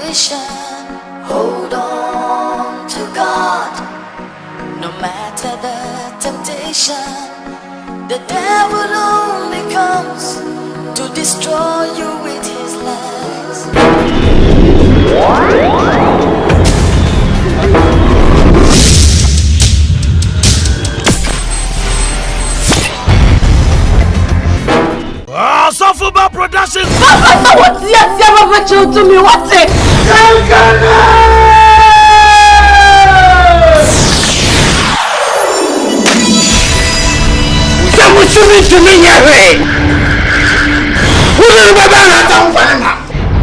vision. Hold on to God, no matter the temptation. The devil only comes to destroy you with his lies. Sofuba Production. Papa, what's yes, you to me? What's it? What you mean to me,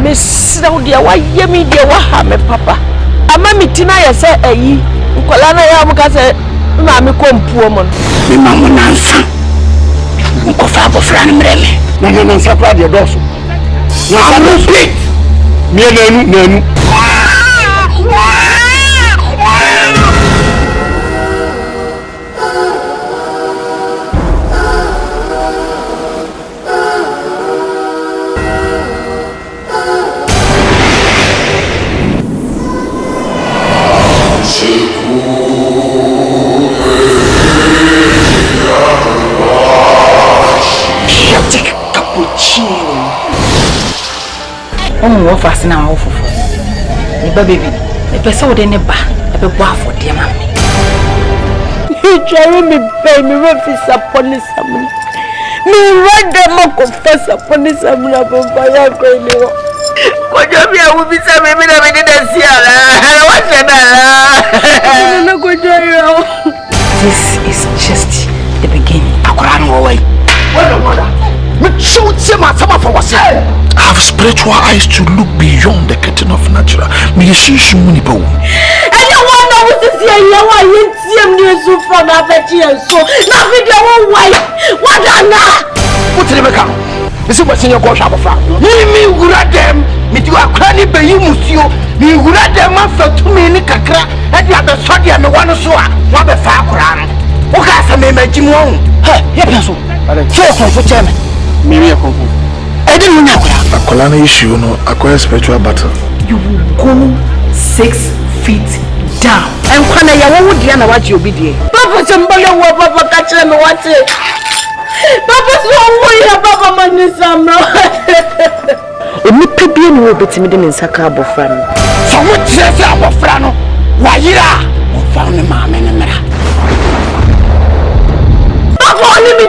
Miss Saudia, why you mean, dear, what happened, Papa? A mammy Tina said, a ye, Colana Yamuka, Mammy Compoomon. Mamma Nansa. Fabo Fran Remy. No, supply your dorsal. No, I'm not sweet. Me. What fast now? Awful. Baby, the person would never have a bar for dear mammy. You carry me, baby, refuge upon this summer. Me read the mock of first upon this summer of fire. What you be? I will be some women of it. This is just the beginning. I ran away. What the mother? I have spiritual eyes to look beyond the curtain of natural. Me yeshishu munibo. Anyone knows this year, you are in CM from Abechi, so nothing your wife. What What's the matter? This is what's in your workshop of fun. Me would at them. Me do a cranny by you, monsieur. Me would at them after 2 minutes. And you have the study and the one who saw what the far crown. What has a name at Jim Wong? Hey, yes, for chairman. Maybe a comfort. I didn't know a colana issue, no, acquire spiritual battle. You will go 6 feet down. And when I would Diana, what you'll be there. Papa, somebody will Papa catch him what it. Papa's one way, Papa Manisam. Only people will be timid in Sakabo Frano. So much says about Frano. Why, yeah, found the man in the mirror. Papa, only me,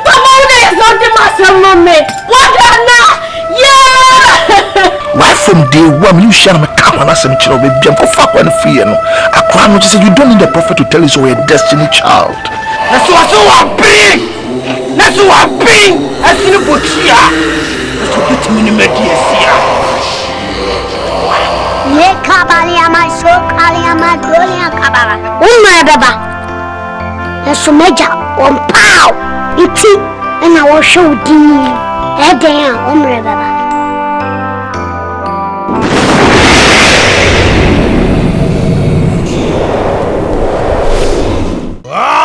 Papa, is not the master moment. What now? Yeah! Why from day one you share my cap and ask him to be jump for fuck when fear no? I can't notice you don't need the prophet to tell you so you're a destiny child. That's what I'm being. That's what I'm being. I see the book here. That's what it's minimum here. Ye kabalia my so kalia my gloria kabala. My baba. That's so major. Pow. Iti and I will show you. Head down, baba.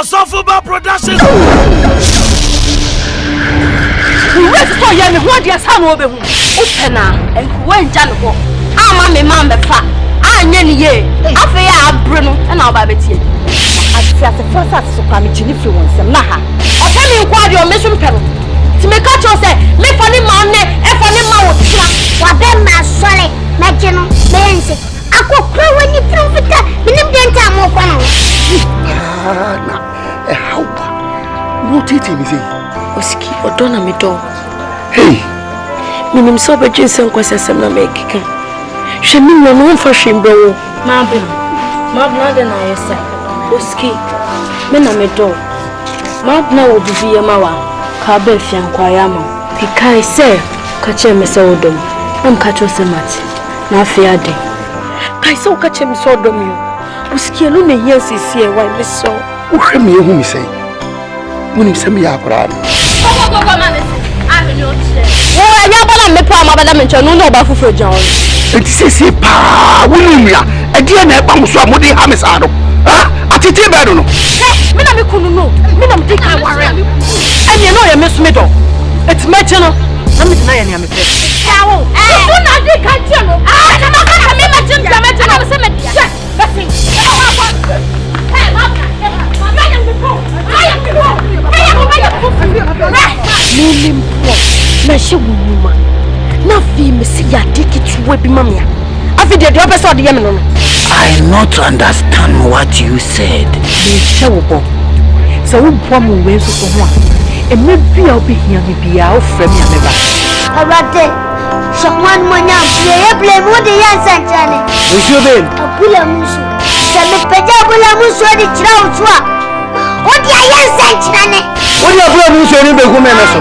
Sofuba Production. Wait for you, what your son will be. Opena and when Janko. I'm a man, the fat. I'm ye. After I Bruno and our baby. I see as the first as to come to influence them. Naha. Or tell me why your mission pedal. To make out your say, live for the man, and for the mouth. What them my solid, Majano, Benson. I could crow when you throw it. Minimum time more fun. How? What did he say? Oski, or don't me dog. Hey, Minim so be Jason Quasasam na make. She mean no one for shame, bro. Mabin, Mabna than I say. Oski, men are me dog. Mabna would be a mawa. Carbefi and Quayamo. Pikai say, catch him so dumb. I'm catch us a mat. Now fear day. I saw catch him so dumb you. Oski alone, yes, is here. Why, Miss so? Who me whom say? When you send me a crowd. I am a palm, Madame, and no about for John. It says, Pa, William, a dear Nepam, so I'm Hamisado. I think I don't know. Minam, Minam, take my warrior. And you know, you miss middle. It's my channel. Na me tena ya ni amepre. Ewo. So na di ka tie no. Ah, na ma ka me ma chim jama ti na se me dia. Basi. Hey, ma. Ma ya me ko. Ay me ko. Mimi mpo. Na she wunuma. Na fi me si ya dikituwe bi mamia. Afi de do person de ye me no. I not understand what you said. Me shewo. So we pom we so ho a. E me bia obi hia me bia o frɛ me ameba. Abate. Someone monya play mo de yan sanchane. Monsieur Ben. Abula musu. Se me peja abula musu de kira utua. O de yan sanchane. O de abula musu ni be kuma na so.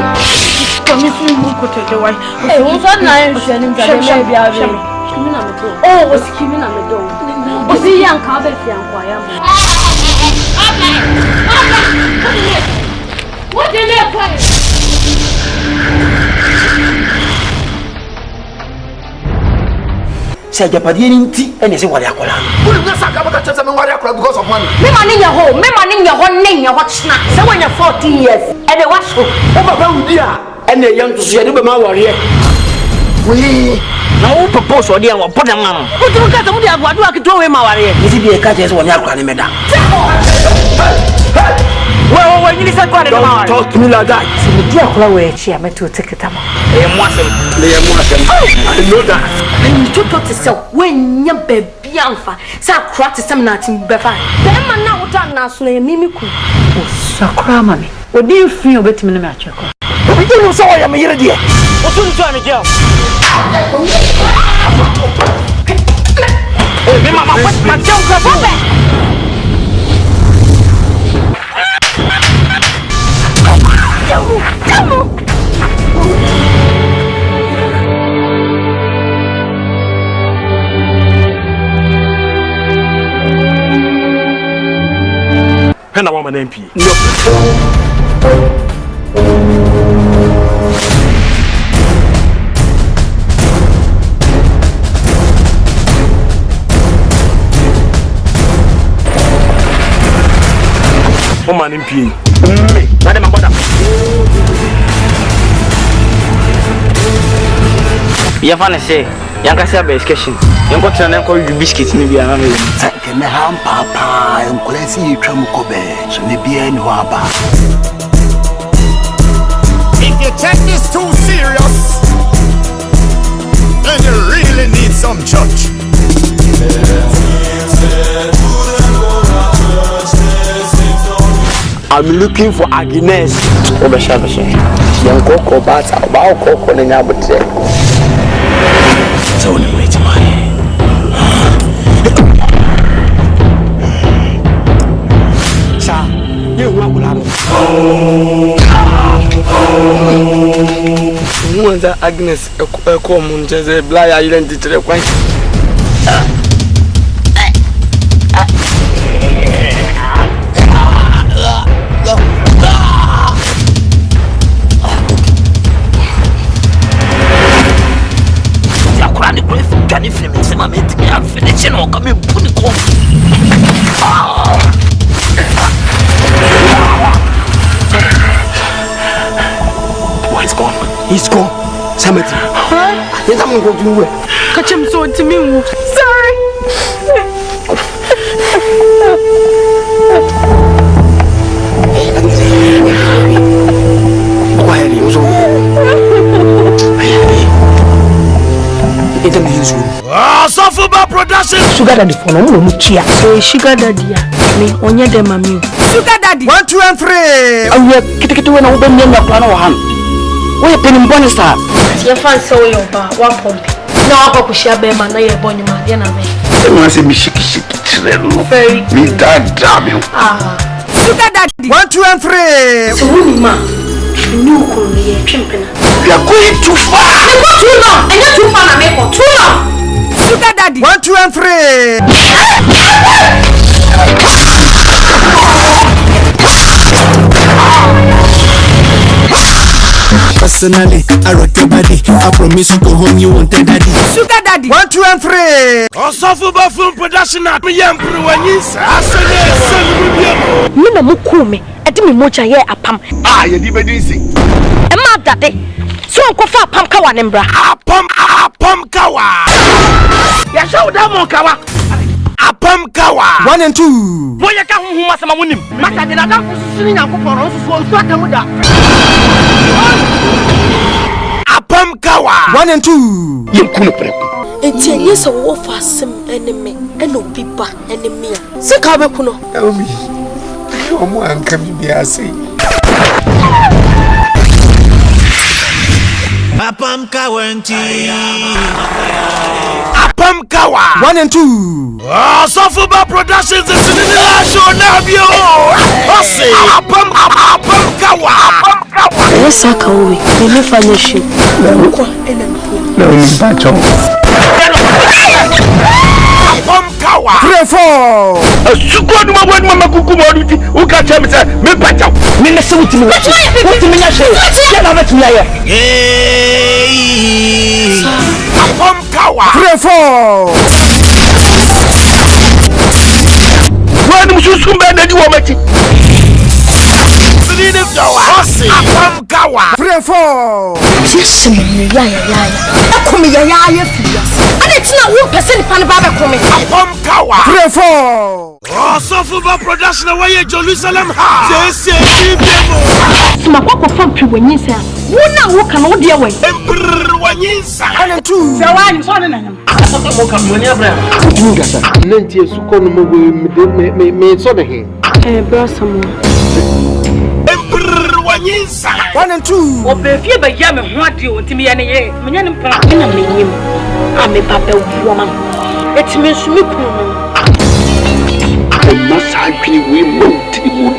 Komisi mu ko tete wai. Eh, wo so na en hwe ni mza me bia be. Kimi na me do. Oh, wo kimi na me do. Wo si yan ka be fi anko ya mo. What did you play? Say Japadi nti ene se wari akola. Who na saka baka chese me wari akola because of money. Me money nya ho nen nya ho chna. Say when you 14 years. E dey wash ho. O baba udi a ene yan to so ye de be ma wari e. We na o propose odi an wo boda man. O tu ka ta mu dia adu akito we ma ware. Nti bi e ka chese woni akola ne meda. Well, you listen to me. Don't talk to me like that. See, me dear, Kula, we share me to take it. I know that. And you told to sell when your baby alpha. So crack to some nothing better. Then man now what I'm not saying, Mimiku. Oh, Sakra, mammy. What do you feel about me? I check. We don't know I'm here, dear. What's the time, girl? Hey, Mama, what's my joke? Come on. When I want my MP. Woman MP. Madam, my brother. You have to say, young Cassia base kitchen. You got to call you biscuits, maybe I'm a ham papa, and Colesi Tramukobe, so maybe I know about. If you take this too serious, then you really need some church. I'm looking for Agnes. Young Coco, but about Coco and Abbott. So, wait, Sir, you want who was that Agnes? A common Jesse Bly identity. He's gone. He's gone. Samedi. Huh? Yes, I'm going to do it. Catch him so to me. Sorry. Quietly, also. It's a music. Sofuba production. Sugar daddy for no muchia. So sugar daddy me onye dem mami. Sugar daddy. 1, 2, and 3. Awe kitu we na ube nyanya kwa na waham. We peni mbone sa. Ye fan so yo ba wa pompi. Na wa kwa kushia be ma na ye bonyu ma ye na me. I say me shiki treno. Very Me dad damn you. ah. Sugar daddy. 1, 2, and 3. So wuni ma. Ni ko ni ye twempena. You are going too far. Me go too long. And you too far na me go too long. Sugar daddy. 1, 2, and 3. Personally, I rock your body. I promise you go home, you won't tell daddy. Sugar daddy. 1, 2, and 3. Sofuba film production at me Yampuanisa. Me na mukume. Edi me mocha ye apam. Ah, you did be easy. E ma dade. So nkofa apam kawa ne mbra. Apam kawa. Ya show them kawa. Apam kawa. 1 and 2. Boya ka hu masama munim. Masa de na da kusuni nyankopon no so so atamu da. Apam kawa. 1 and 2. Yekunu preku. Enti enye so wo fa asem eneme eno biba eneme a. Se ka beku no. Omi. Omo anka bi ase. Apam kawanti. Apam kawa. 1 and 2. Oh, Sofuba Productions is in the last show now, yo. Apam kawa. Yes, I can we. We never finish it. No, Pacho. Apam kawa. 3 4. Suko no mo mama kuku mo duti. U ka tell me say me Pacho. Me na se wutimi. Wutimi nya she. Ya na betimi ya. Apam kawa. 3 4. Wani mususu mbe na di wo mati. Apam kawa. 3 4. Yes, me ya. Akome ya fiya. Ana tina wo pese ni pan ba be kome. Apam kawa. 3 4. Oh, Sofuba Production way Jerusalem ha. Say bimo. Suma kwa fam pi wanyi sa. Wo na wo kan wo de we. Embrr wanyinsa. 1 and 2. Se wa so na nyam. Mo kan mo ni abra. Ngasa. Nanti suko no mo me so de he. Bro Samuel. Embrr wanyinsa. 1 and 2. Obefie ba ya me ho ade o ntimi ye ne ye. Menya ne mpra na menyim. A me papa wo ma. Etimi nsumi ku no. Masa adwini we mo timu.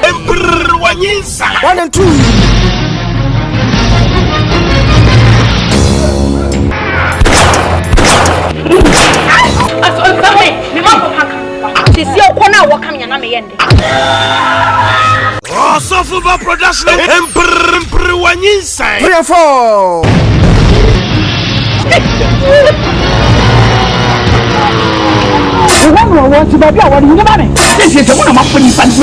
Embrr wanyinsa. 1 and 2. Oh, Sofuba Production. Embrr wanyinsa. 3 4. What about what you know? This is one of my funny fans.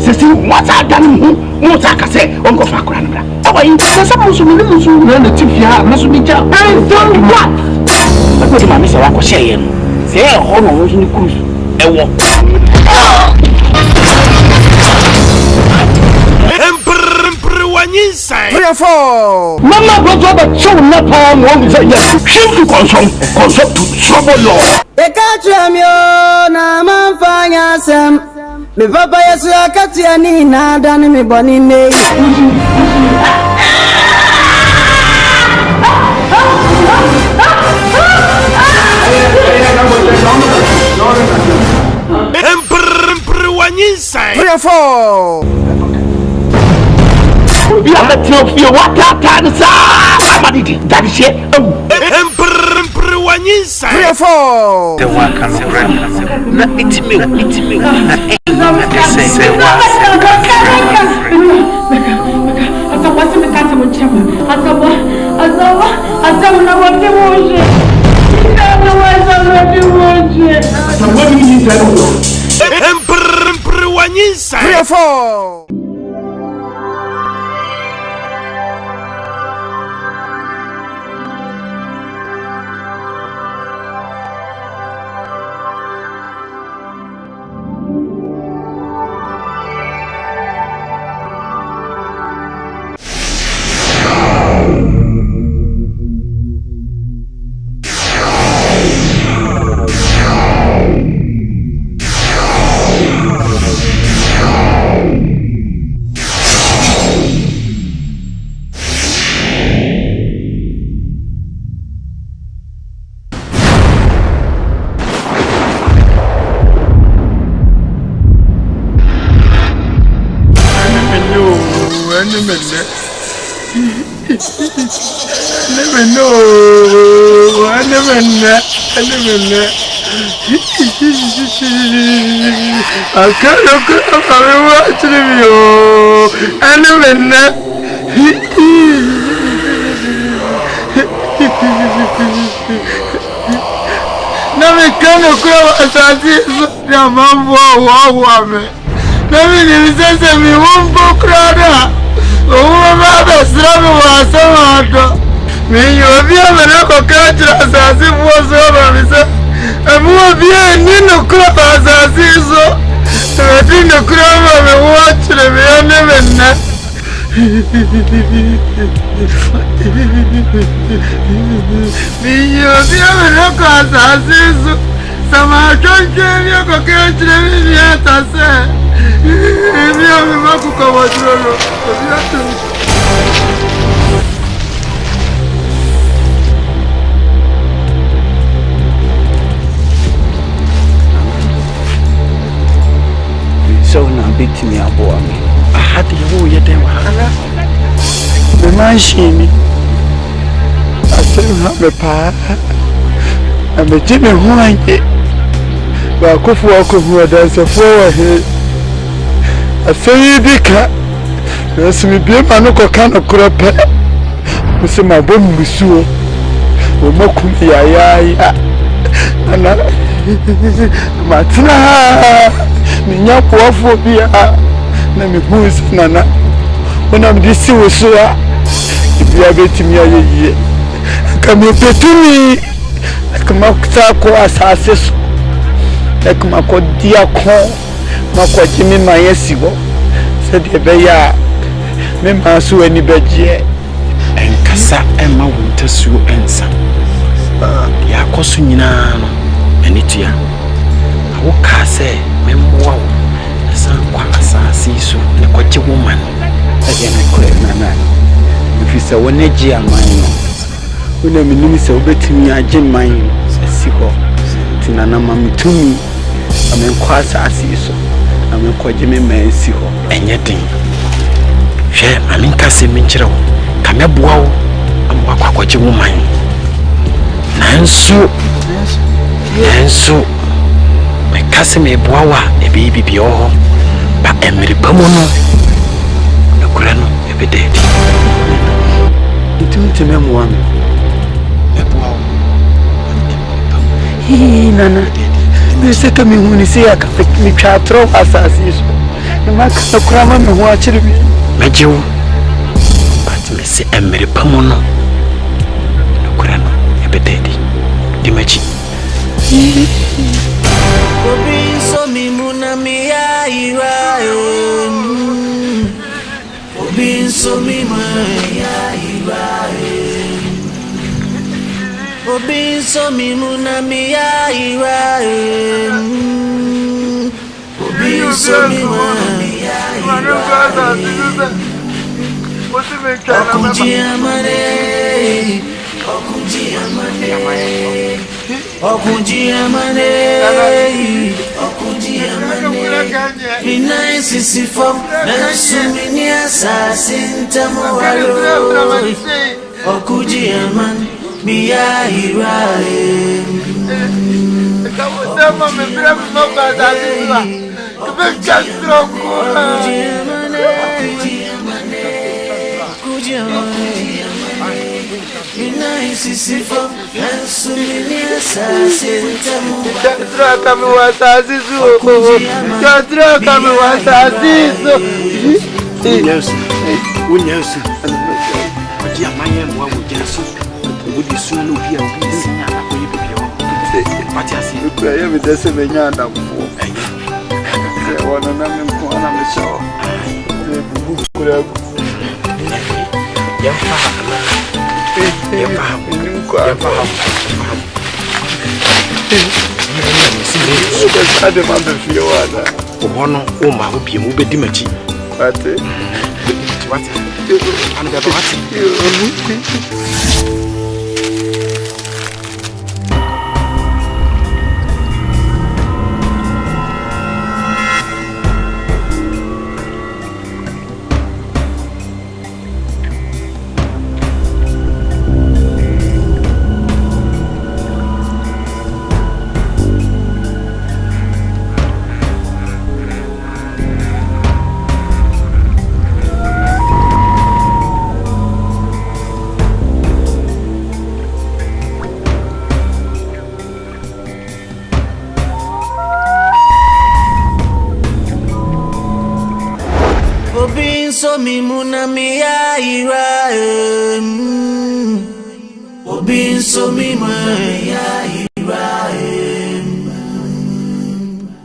Says what I done. What I can say, Uncle Fakran. Oh, I suppose you learn the tip here. Must be just what? I put my Mr. Wako saying, say, oh, no, was in the cruise. Embrr wanyinsa. 3 4. Mama brought up a show not palm one say yes. Shift to consult to trouble law. Ekatramyo na manfanya sem. Me papa yesu akati ani na dani me boni ne. Embrr wanyinsa. 3 4. We are letting you feel what that is. Somebody did that is it. Embrr wanyinsa. 3 4. The one can not it's me. Say what? Embrr wanyinsa. 3 4. I never know. I can't look up and watch you. I never know. Now we can't go as I did. Your mom will. Now we didn't say we won't go crowd. Oh, my mother, was so hard. Me, you be a man of country as it was over, Mister. And more be a Nino crop as I see so. I think the crop of a watch the never. Me, you be a man of as I see so. Some I can't give you a country yet, I say. If you have a Makuka, what you so now beat me up for me. I had to go yet. The machine. I still have a pa. I'm a Jimmy Hawaiian. But I could walk over there's a forward. I say you be cat. There's me be a man who can't crop. We say my bone with you. We mock me. Martina. Minya poafobia na mihuzi nana ona mdisi wosua bia betimi ayeye kama petumi kama kutako asase so kama kodia ko makwa jimi mayesigo se de beya me maso ani beje enkasa ema wontasuo ensa ya koso nyina no enitia awo ka se wow, some quassassi so the coach woman again. I couldn't nana. If you say one Gyeaman, when I mean, so bet me a Gyeaman, Sico, Tinana Mammy to me. I'm in quassassi so I'm in Gyeaman, Sico, and yet, share, I'm in Cassie Minchero, come up wow, I'm Wakachi woman. Nansu, Kasi me boawa e baby bi o ba emiri pamono e kura no e be dedi nti me mo am e boawa hi nana me se to me huni se aka me twa tro asasi so e ma ka kura ma me ho a kire bi mejewu but me se emiri pamono e kura no e be dedi di machi Obi so mi muna mi aira Obi so mi aira Obi so mi muna mi aira Obi so mi aira Gyeaman Gyeaman Mina sisi fom na sumini asasinta mawalo Gyeaman mi aira mimuna miya ira Obin so mimuna ira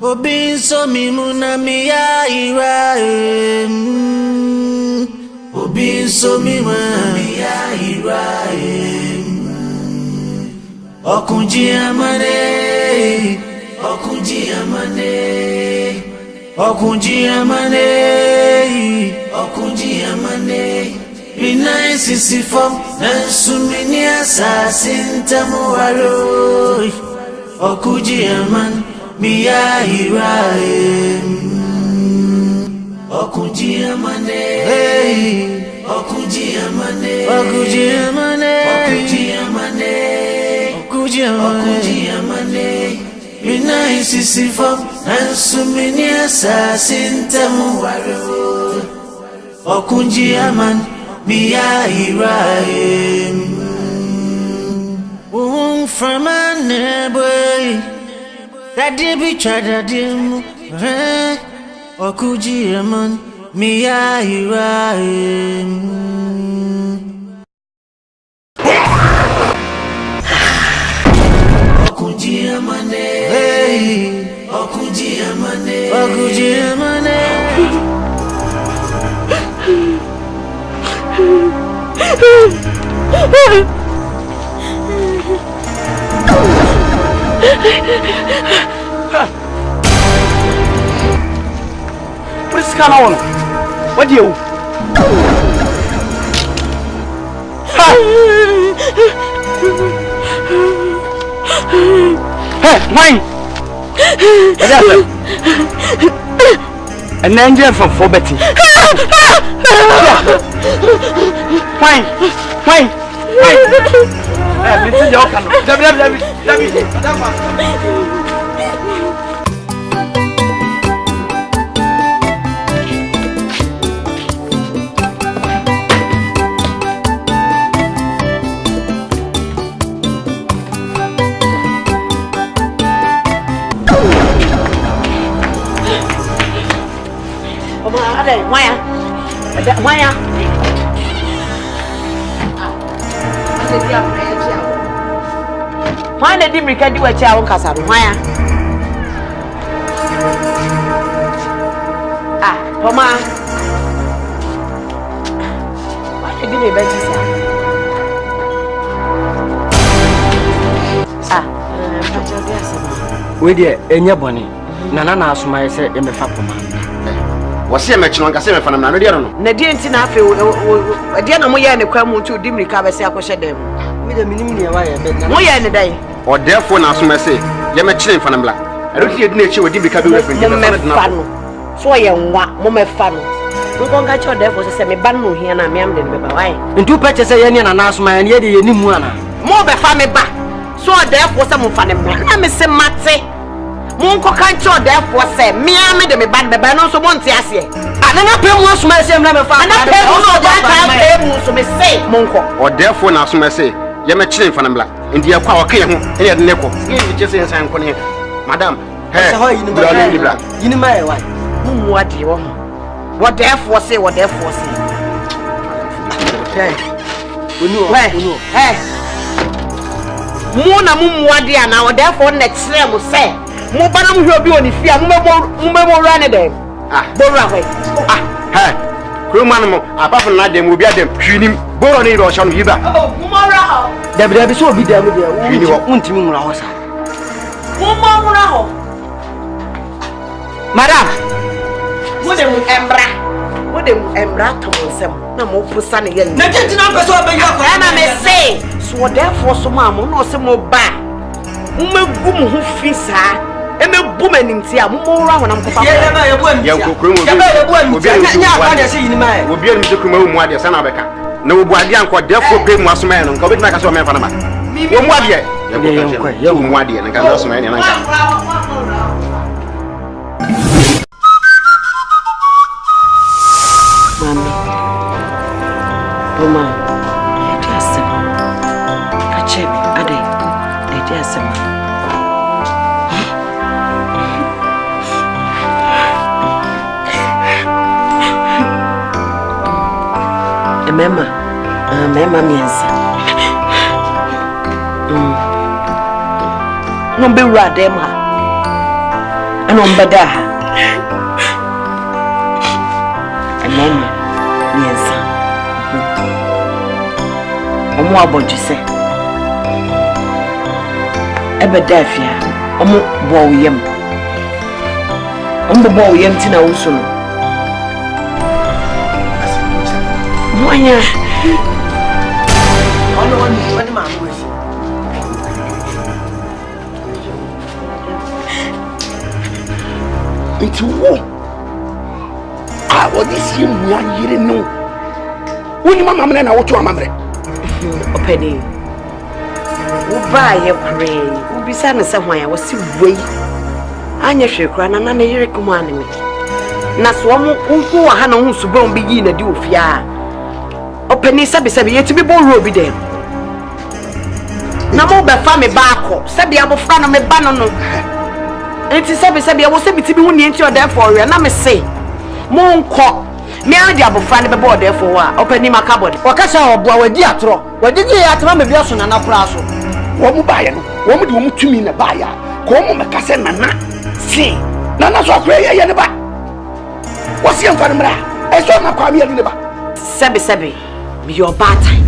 Obin so mimuna miya ira Obin so mimuna miya ira Okunji amane Okunji amane Okunji amane Mina sisi fom Nansumini asasinta muwaro Okunji amane Miya irae Okunji amane Okunji amane Okunji amane Okunji amane Okunji amane Mina isisi fom Nansumini asasinta muwaro Okunji amane Miya irae From a neighbor Daddy be tried dim Gyeaman Miya irae Gyeaman Gyeaman What's going on? What do you? Hey, mine. An angel from Betty. Fine. This is your Maya. Why did you make a do a child castle? Maya. Mama. Why did you make a we dear, and your bonny. Nana asked my say in the Fapoma. Was he a match on Cassandra from Nadiano? Nadian Tinafe, a dear Moya and a crumble to dimly cover Sakosha them. With a minimum Moya in the day. Or therefore, now, so I say, you're matching from them black. I don't see nature would be becoming a friend. So I am what, Moma Fano. We won't get your devil to send me banu here and I'm young than why. And two patches a yen and ask my and yet you knew one. More by family back. So therefore, some of them, I'm a Semate. Munko can't show therefore say, me, I made me bad, but I know someone to ask you. And then I pay more to my same number. And I pay more to me say, Munko. Or therefore, now, so I say, you're matching from them black. In the power, here, Nico. Just in San Conny. Madam, hey, you know my wife. What do you want? What therefore say, what therefore say? Hey, hey, Mona Mumwadia now, therefore, next time will say, Mubanum will be on the fear, Mummo run a day. Boraway. Hey, Crewman, apart from that, them will be at them, shooting, Boroni or Sean Viva. Oh, Mumara. There will so be there with you. Madam, would them embra to them? No more for Sunny again. Nothing to I may say, so therefore, some mamma, no some more bad. Woman who feeds her, and a woman in Tia, more when I'm no, boy, young, what therefore game was man and COVID like a man for a man. What yet? Young Wadi and I can also man. Mammy, Roma, it is simple. Catch me, Ade, it is simple. mema miensa. No be radema. Ano mbada. Mema miensa. Omo abodjise. Ebe dafia. Omo bo yem. Omo bo yem tina usuno. Moya. Ono wani ma amwesi. It's war. I want this year, one year no. When you mamma and I want to a mamma. Opening. Buy a pray. Will be sad somewhere. I was still way. Anya Shakran and Anna recommending me. Naswam who are Hannah who's born begin a do fear. Opening Sabi to be born Ruby there. Namo by family barco, Sabi abo fan of me banano. And it is Sabi I was able to be winning into your therefore, and I may say, Monco. Me and the abo fan of the board therefore, opening my cupboard. Wakasha or Boa Diatro, what did you at Mamma Biason and Apraso? Woman buy it, woman to me in a buyer. Come on, Cassan, see, Nana so gray and the back. What's your family? I saw my quammy in the back. Sabi, be your bad time.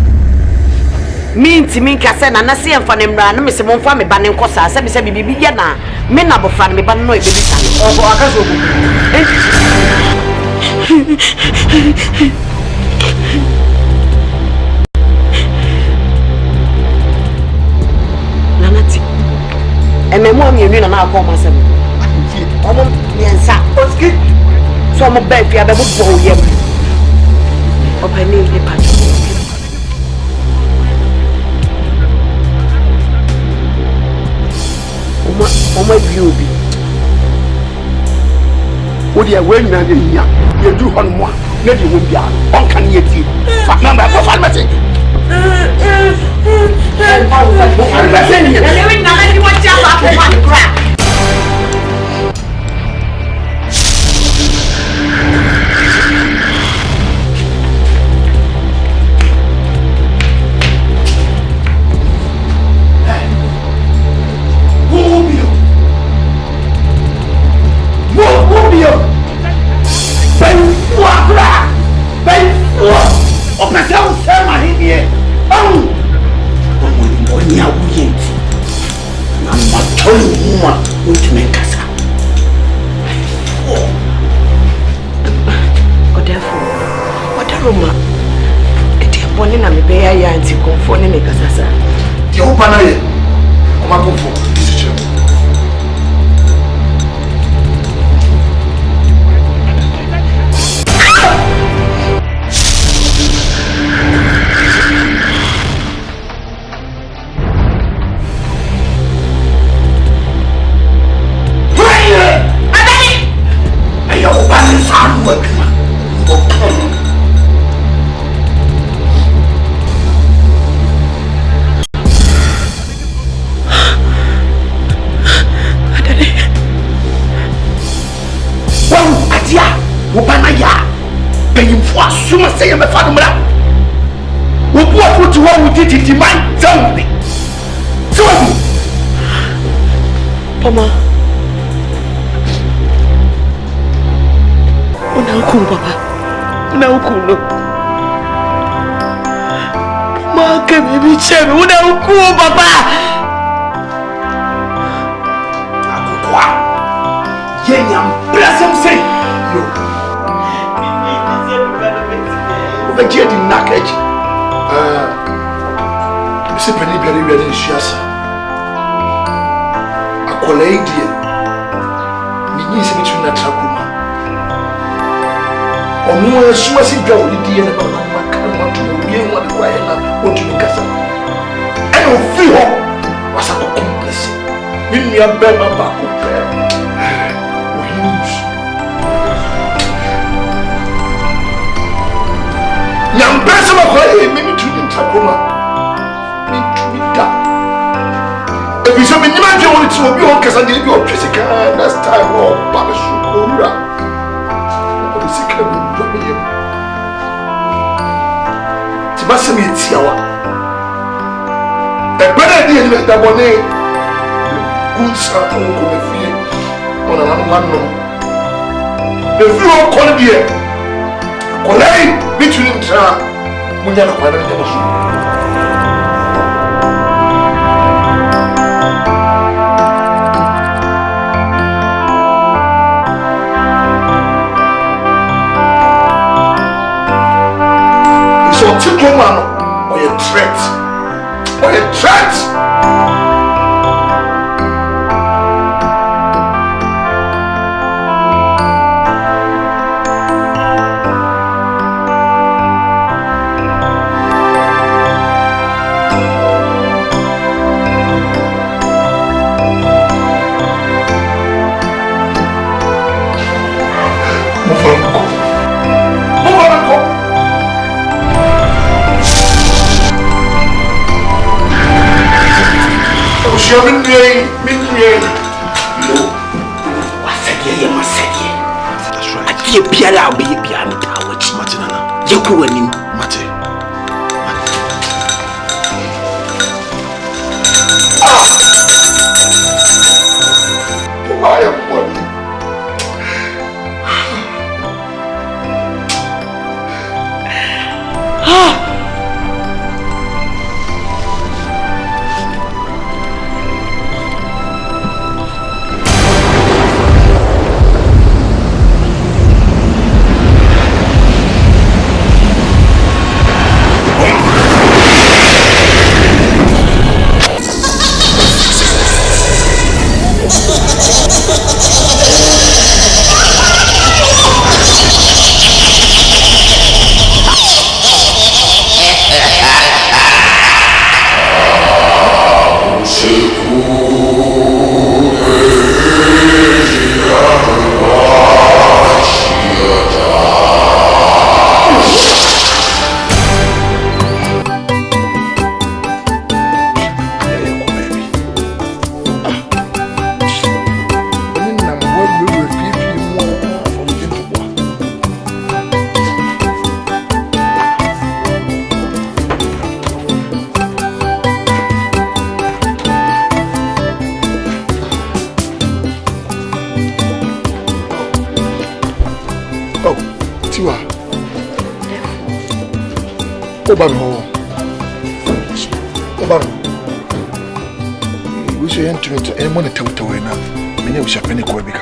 Mean to me, Cassan, and I see him for them run, Miss Monfami Banning Cosa, Sabi, be Yana, men of family, but no baby son. Oh, Lanati, and my mom, you know, now call myself. Yes, what's good? So I'm a baby, I will go here. Opening the patch. My beauty. Would you win now? You do one more. Let you win down. One can you see? Fuck number for pharmacy. Tibasem yetiawa. E bere di ene da bone. Kunsa ko me fie. Ona na no. E fi o kon die. Kolai between tra. Munya na kwa na de so. So man or a threat. Or a threat. Minye. No. What's again? You must say it. That's right. I can't be allowed to be behind the tower. Matinana. You go in. Mate. I am one. Obano. We should enter into any money to win up. Many of Shapeni Quebec.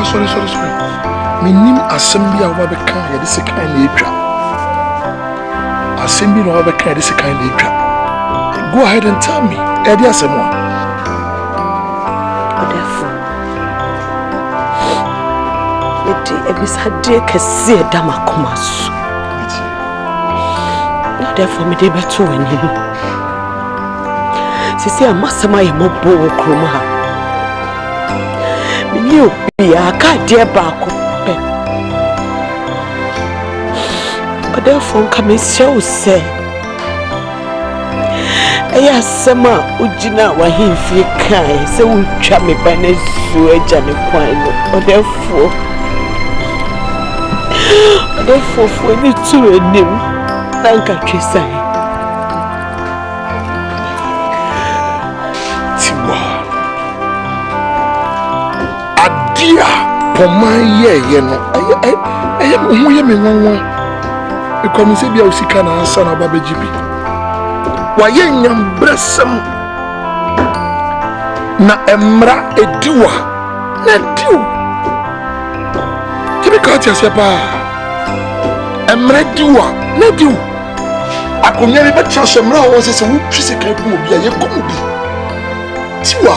Sorry. Minim assembly of a kind, this is a kind nature. Assembly of a kind, this is a kind nature. Go ahead and tell me, Eddie, someone. Ebisade kese dama komasu. Na therefore me dey beto anim. Sisi amasama ye mobo kroma ha. Me ni obi aka de ba ko pe. Therefore come show say. Eya sama ujina wa himfi kai se utwa me bana su eja ne kwan no. Therefore for me to a name, thank you, say. Tiwa. Adia, for my year, I am who you mean. You come and say, be a Sikana, son of Baby GB. Why, young blessum na emra edua, na dew. Tibikati asapa. Emrediwa, ne diu. Akonya bi betia hwemra wo se wo twise kan ku obi aye komu bi. Tiwa.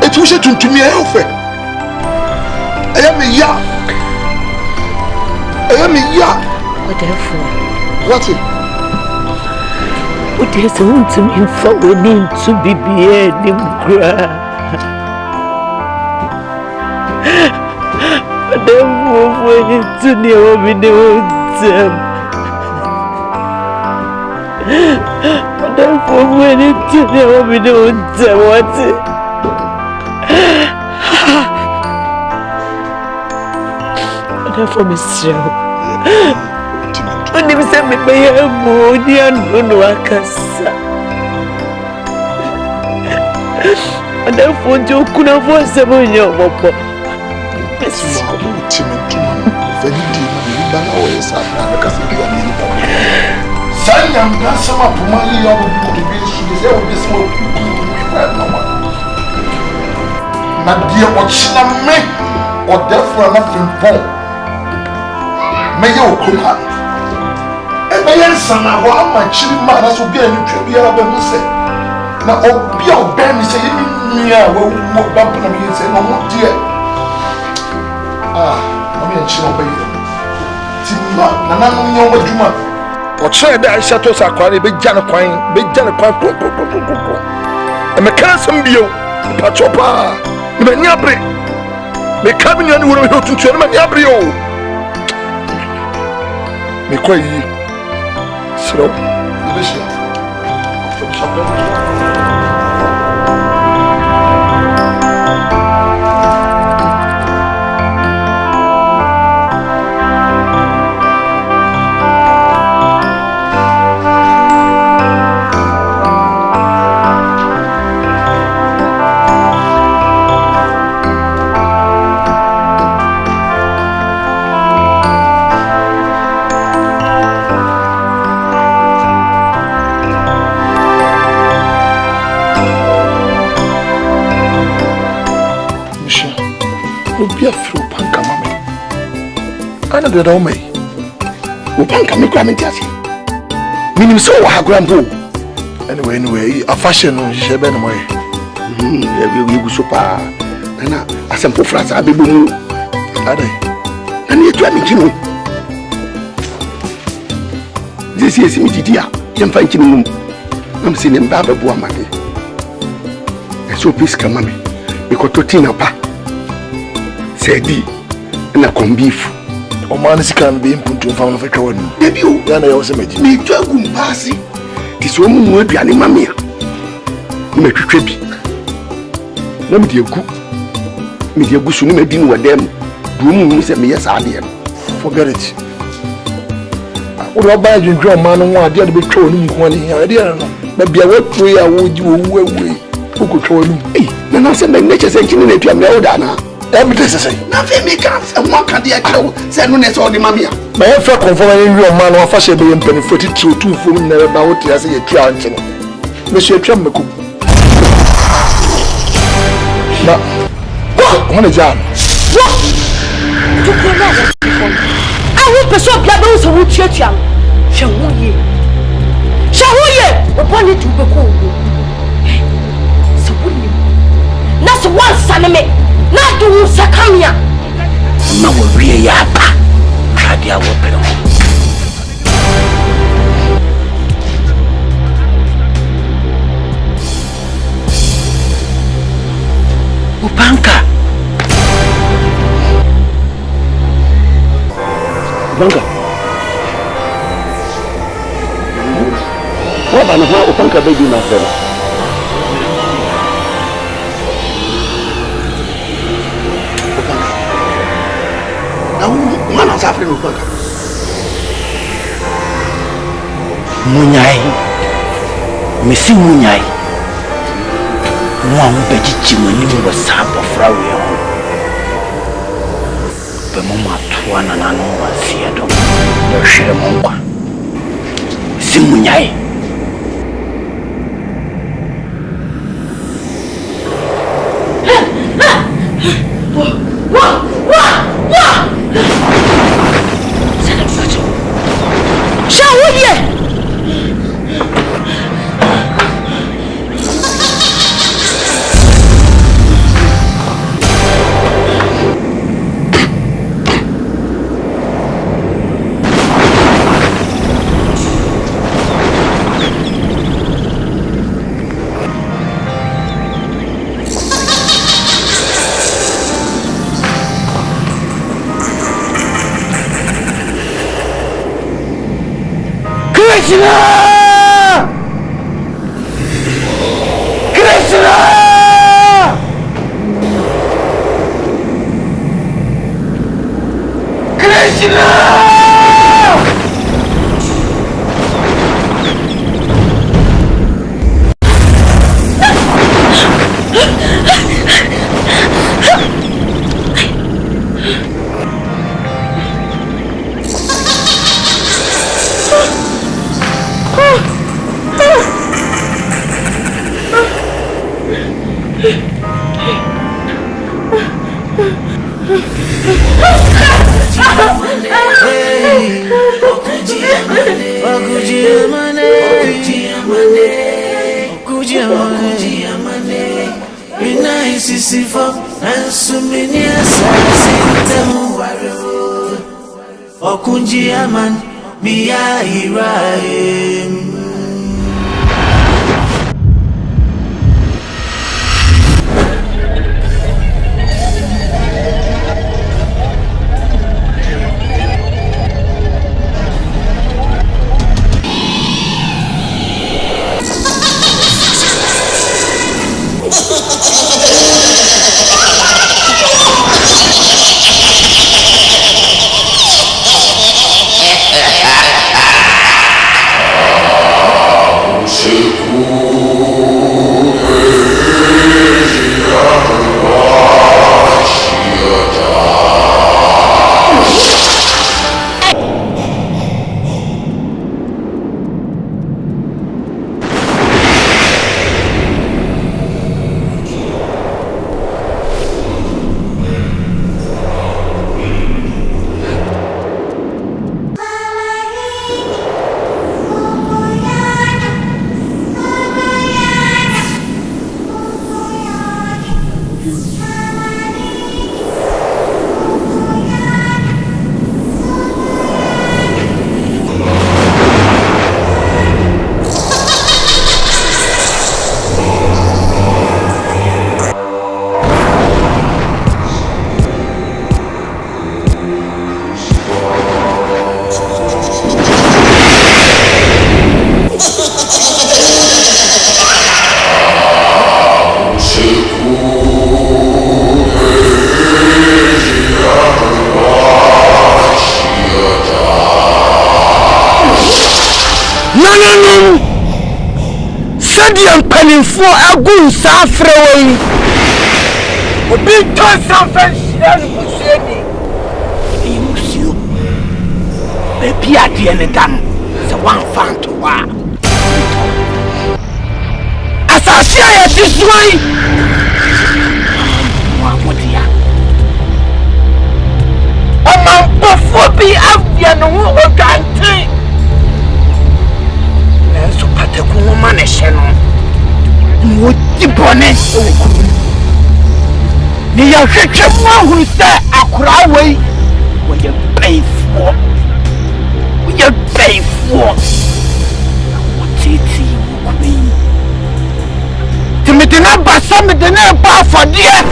Etu hye tuntumi e ofe. Eya me ya. What it? What is on to me for we need to be being gra. To know me no them. Therefore, when it to know me no them, what Therefore, Mr. When you say me by a moody and no akasa. And therefore, you could have voiced in your mopper. Sayang dah sama pemali yang berbudi sudah saya udah semua no one. Na dia ochina me o therefore na pimpon. Me ye okuma. E be yen sana ho ama chiri ma na so bia ni twa bia ba mu se. Na obia oba mi se yemi mia wa mo bamp na mi se no mo die. O me nchi no ba yi. Ti ma na na no nyo madwuma. O chere da Aisha to sakware be jane kwan ko. E me kan sam bio. Pa chopa. Me nyabre. Me kabinyo ni woro ho tuntu me nyabre o. Me kwai. Sro. Ibishia. Obia fru panka mame. Ana de da omai. O panka me kwa mentiasi. Minim so wa hagrambo. Anyway, a fashion no shebe no moye. Ya bi guso pa. Na asempo frasa abebu mu. Ade. Na ni etu amikino. Desi esi mitidia. Yemfa nkino mu. Am se ne mba babu amade. Eso piska mame. Ikototina pa. Sedi na kombifu o man sika be impuntu mfa no fetwa wanu debi o ya na ya wose maji mi twa gu mpasi ti so mu aduane mamia ni metwetwe bi na mi de egu so ni madi no wadam du mu se me yesa ade no forget it o do ba dwundwo man no ho ade be twa onu nko ne ya ade no na bia wetro ya woji owu awe o ko twa onu na se me neche se nkini na twa me o da na everything say na fe me kan se mo kan dia kiro se no ne so di mamia ma ye fe conform en wi o ma no afa she be mpani foti tiro tu fo na ba wo tia se ye twa anche no me she twa me ko na ho ne ja tu ko na a wo peso bia be wo so wo tia hwe ho ye o poni tu be ko wo so wo ni na so wan saneme na do sakamia na wo wie ya ba tradia wo pero upanka wa bana ha upanka baby na fela mana safri no kwaka munyai mesi munyai mwa mbejichi mani mwa sabo frawe ho be mama tuana na no wasia do yo shire monkwa si munyai Krishna! Gyeaman, me For a good suffering, a big toss of you, baby, at the end of them, the one found to war. As I say it this way, a man before be up the no country. So, but a woman is what the bonnet? The Yakima who said AKROBETO will you pay for? Will you pay for? What is it? To me, the number some of the number for dear.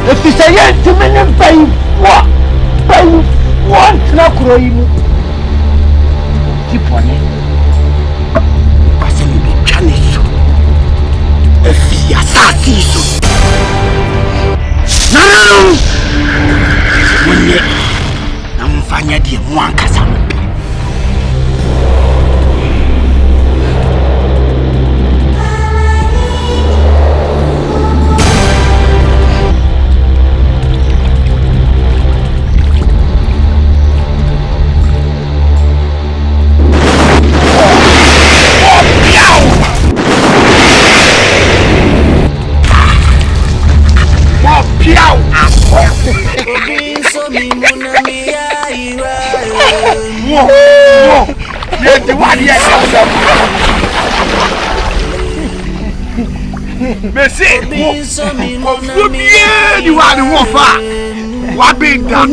If you say yes to me, then pay what? Not growing. Keep on it. Because you be Chinese. If you are sassy, no. When you, I'm finding the one casam. You are the warfare. What being done?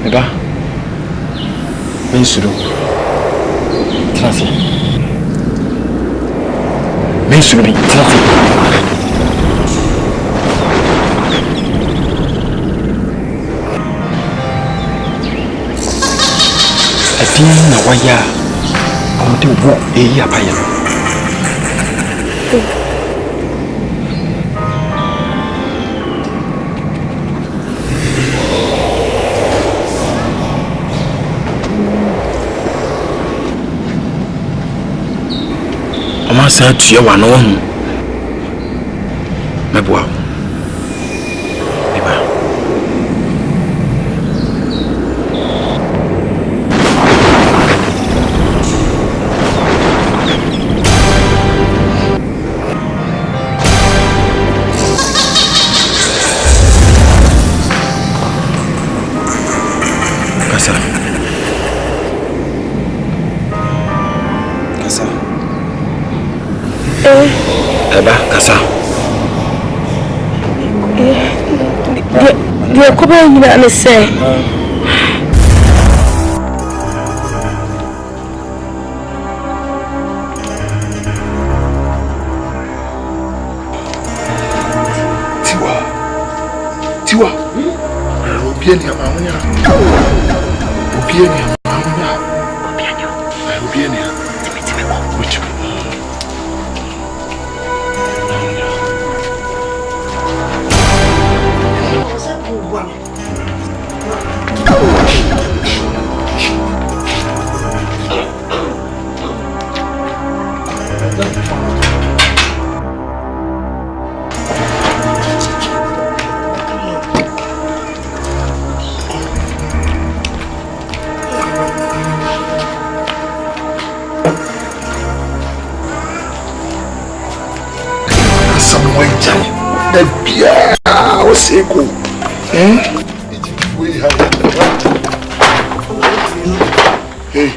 Ega, Mensuru, Trasi. Mensuru, Trasi. Atin na waya, amte wo eya paya. Ama sa tuye wa no hu. Meboa. Eba. Kasa. Eba, kasa. Dia ko ba yina na say. Tiwa. Obiani amamunya. Obiani amamunya. Obiani. Timitime ko. Seko. Hey.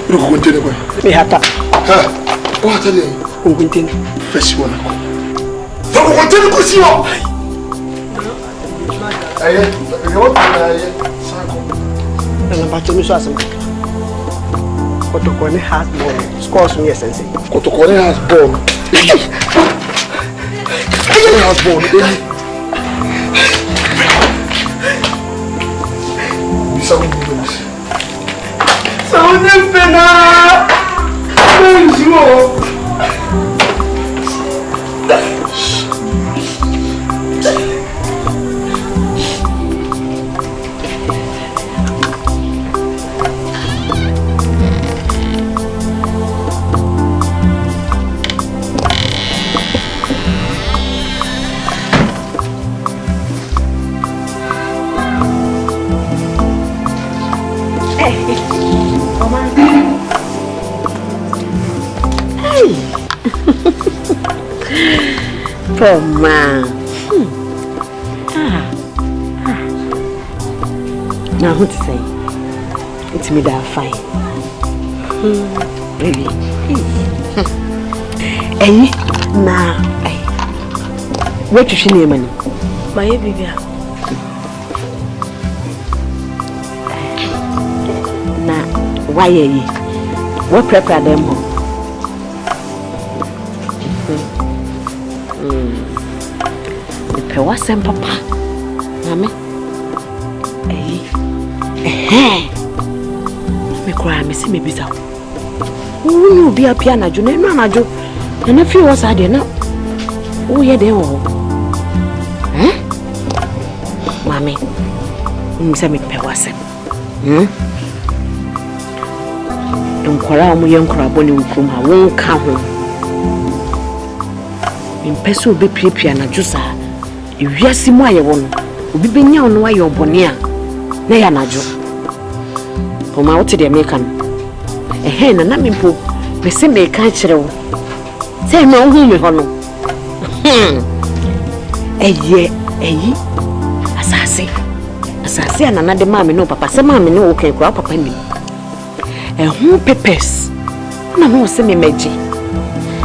Look, continue. Me hata. Ha. What are you? Continue. Fresh one. Don't continue to see you. Aye. You want to Sako. Na bacho mi so asem. Kotokone has ball. Scores me sense. Kotokone has ball. Kotokone has ball. Sound pena. Bonjour. Poor man. Now what to say? It's me that fine. Really? Hey, nah. What you should name money? My baby. Nah, why are you? What prepare them home? What's up, Papa? Mammy? Me cry, me see me busy. Who you be a piano, June, and Manajo? And if you was I did not. Oh, yeah, they all. Eh? Mammy, send me Pewasem. Don't quarrel me, young craboni from her won't come home. In Peso be piano, Jusa. If you see my one, will be benya on why you're bonia. Nay, Anajo. Come out to the American. A hen and Namimpo, the same may catch you. Say no, whom me honor. Eyi asase anana de mama no papa se mama no okay kura papa mi hu pepes na no se me meje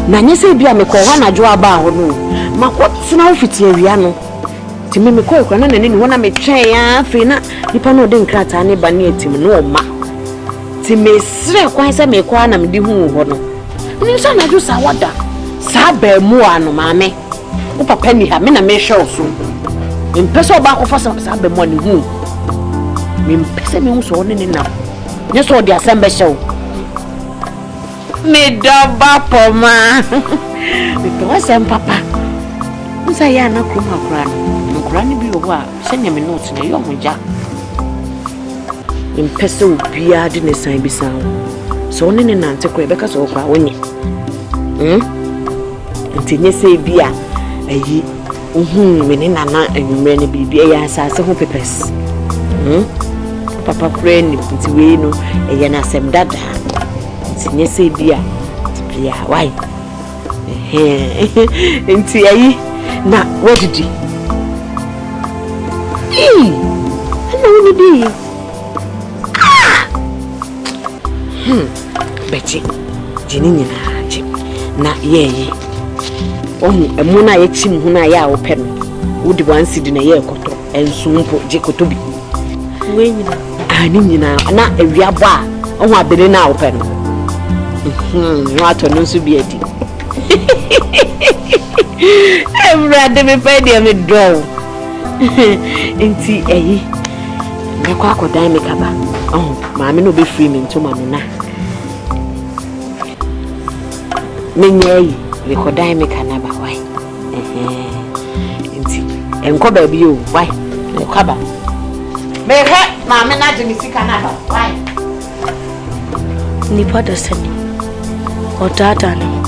na nye se bia me ko wa na jo aba ho no makotena ofiti awia no ti me ko kura na nani ho na me twen ya afi na nipa no de nkrata ne ba ne atim no ma ti me sre kwan se me ko na me di hu ho no ni so na jo sa wada sa ba mu ano mame o papa ni ha me na me hwe so Impeso ba ko fasa ba mo ni hu. Me mpese me hu so ne na. Nye so de asembe hyew. Me doba poma. Me to sem papa. Nsa ya na kuma kura no. Kura ni bi wo a senya me note na yo monja. Impese obia de ne san bi san. So ne ne nante kura be ka so kura wonye. Ntinye se bia ayi mene nana enwumre ne bibi e ya asase ho pepes papa friend nti we no e ya na asem dada nti nye se bia bia why nti ayi na wodidi ana woni di beti jini nyina ji na ye emuna ye chim hu na ya open wudi wansi di na ye koto ensumpo je koto bi wenyina ani nyina na ewiabo a ohu abere na open wato no so bi adi emrade me pa dia me do enti eyi me kwa akodan me kaba maame no be free me ntoma no na menye rekodai me kanaba why enti enko ba bi o why ekaba me he ma me na jimi sika naba why ni pada sani o tata no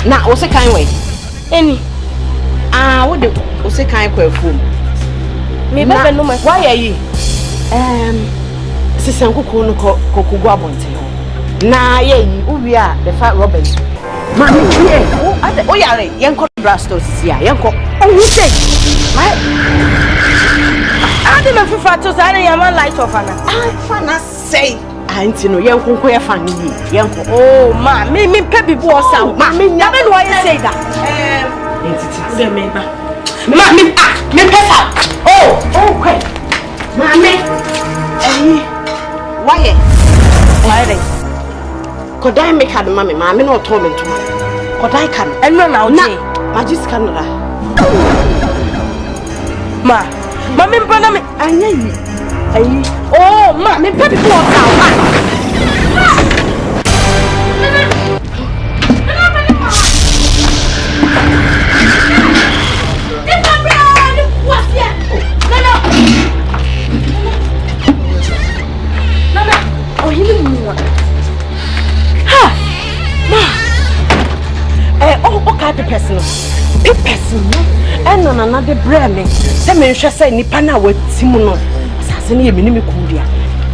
na o se kan we eni wo de o se kan kwa fom me baba no ma why are you sisan kuku no kokugu abonte na ye yi uwi a the fat robin ma me here o yare yenko drasto sia yenko o hu say my ade me fifa to say Yama light off ana fana say auntie no yenko ko ye fan yi yenko oh ma me pe bibu o sa ma me nya be no why say that entity de me ba ma me pesa oh okay ma me why kodai make had mama ma me no to me to kodai kan eno na oje magis kan la ma me brother me anya yi ayi oh ma me pe bibu o sa ma person and another brand some men shall say Nipana with Simono assassinate me kudia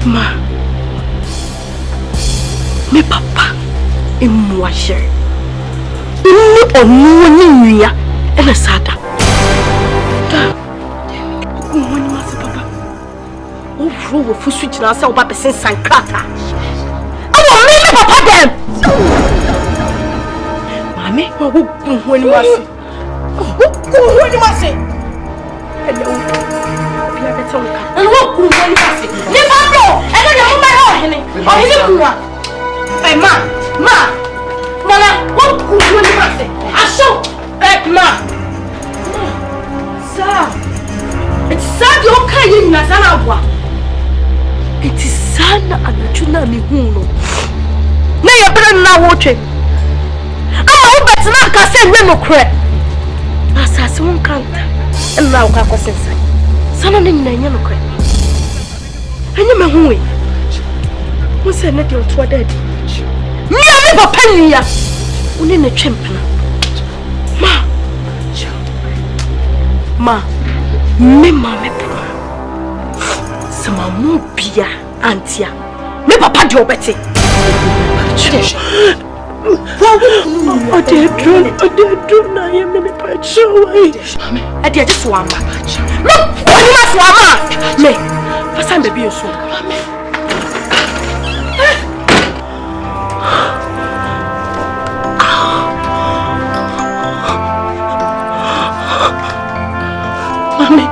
ma me papa in Mwasher in no and a sada papa oh for switch now so papa says Sankrata I will papa them Mami, when you must when you must say, hello, and what when you must say, Never, and then you're my own, hey, ma, what when you must say, I show back, ma, sir, it's sad you're okay in Nazarawa. It is sana anachuna mihuno. Na ya brother na watching. Ama ubet na ka say we no kre. Asase won kanta. Na uka ko sense. Sana ne nyanya no kre. Anya me hu we. Mo se na de oto daddy. Me ami papa ni ya. Uni na twempena. Ma. Me pro. Sama mu bia antia me papa de obeti ode na ye me pa chowai ade just one ma no one mas one me pasan baby so mami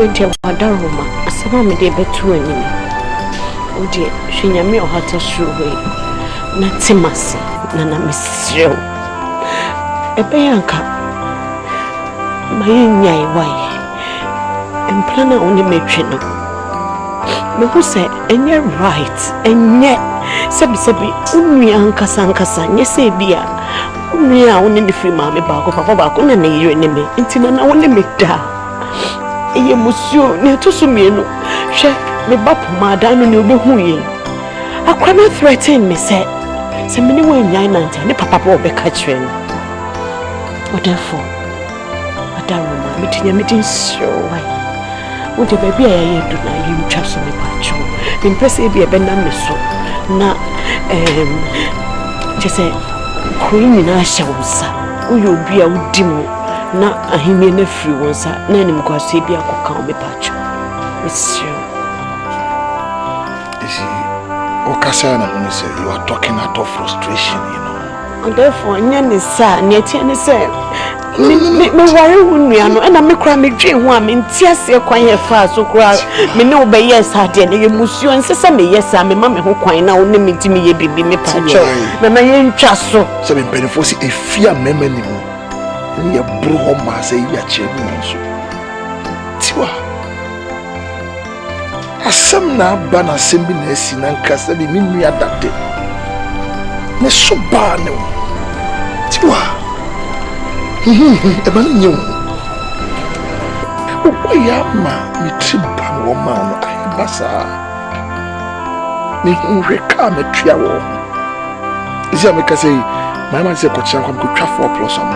Odi wadaroma asema me de betu animi odi hwenyame ohata shuwe na timase na mesrew ebe yanka mayenya iwaye emplana oni metwe no me hu se enye right enye sebi unua nkasa nyese bia unua oni ne free ma me papa ba na yire ne me ntina na woni me da Iye musio ne to so mienu hwe me bapo ma da no ne obehu ye akwa na threaten me se me ne wanyan nante ne papa ba obeka kire no odefo adaroma metinya medin so why wode baby aye do na ye ntwa so me pacho me mpese bi ebe na me so na jese kuini na shawusa uyo bia udimu na ahimye na free wonsa na nim kwaso bia koka o me pacho monsieur Okasa na me say you are talking out of frustration, you know. And therefore nyane sa na etia ne say me ware wunua no na me kra me dwe ho a me ntiase kwan ye fa so kra me ne obe yes ade na ye musio nsesa me yes a me ma me ho kwan na woni me ntimi ye bibi me pacho me ma ye ntwa so se me benefo si efia mema ni mu ni ye bro ho ma say ya chemu nso tiwa asem na bana sembi na esi na nkasa bi minnu ya dade ne so ba ne tiwa eba ni nyu o ya ma mi triba wo ma no ai basa mi unwe ka me tua wo isi ameka say my man say ko chan ko twa 4+ am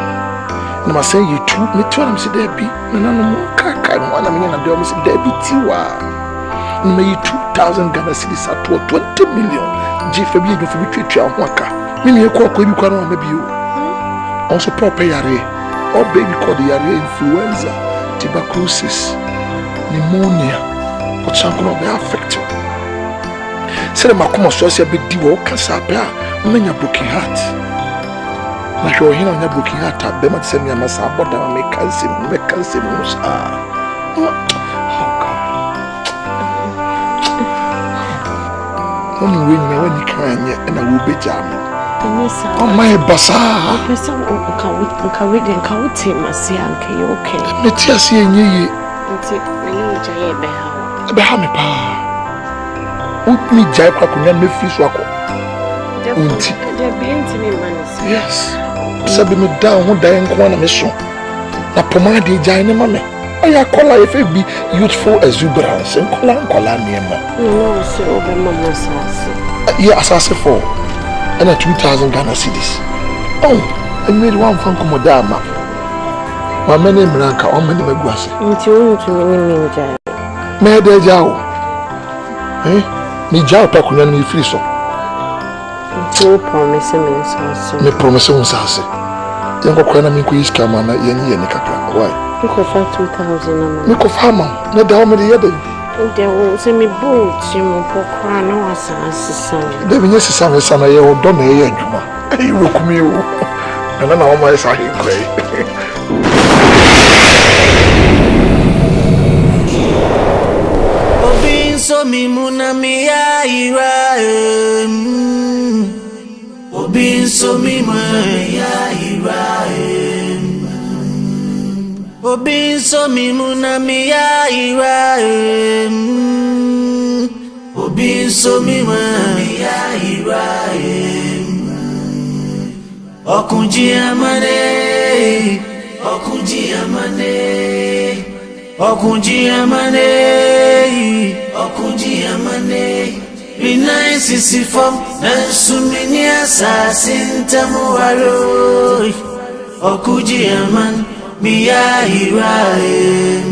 na ma say you too me too am say there be na no mo kaka no na me na de am say there be tiwa me 2,000 Ghana cedis at 20 million jifa bi no fi twa ho aka me ne ko bi kwa no ma bi o also proper yare or baby called the area influenza, tuberculosis, pneumonia, but some can be affected. Say the Makuma Sosia big deal, Casapia, when you're broken heart. Like you're here on your broken heart, I might send me a massa, but I make calcium, oh God. Only when you can, and I will be jamming. Oh my bazaar. Can we then count him as he and okay? Metias ye. Behame pa. Ut me jaipa kunya me fish wako. Unti. Yes. Sabi me down who die nkwa na me so. Na pomade jai ne mame. I call her if it be youthful exuberance and call her Niema. No, so over Mamma Sassy. Yeah, assassin for and a 2,000 Ghana cedis. Oh, I made one from Comodama. My name Ranka, on many Maguasi. Into me, Mede Jao. Eh? Me Jao Pakunan me free so. Two promise me promise on Sassy. Young Quena Minquis Camana, Yenny Nicaka. Why? You could find 2,000. Nico Farmer, not the hominy other. There was a me boots, you will poke crown or son. There is some son I owe Donna Juma. You look me, and then all my side gray. So mi muna mi aira Obin so mi muna aira Obin so mi muna mi aira Obin so mi muna aira Okunji amane Okunji amane Okunji amane Okunji amane Mina sisi fom Nansumini asasinta muwaro Okunji aman Miya hirae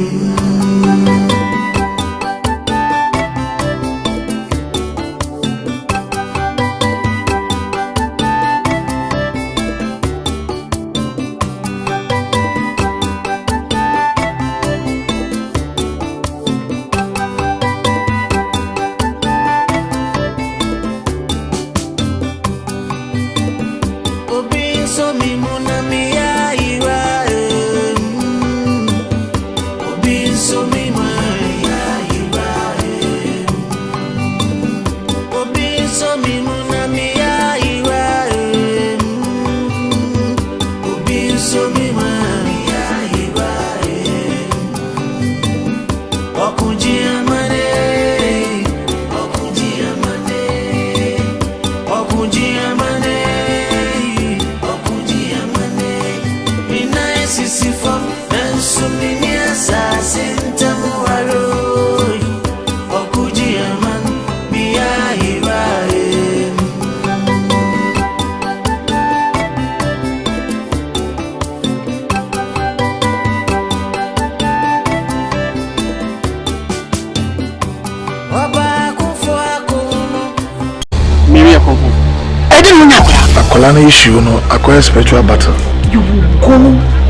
Issue no acquire spiritual battle. You will go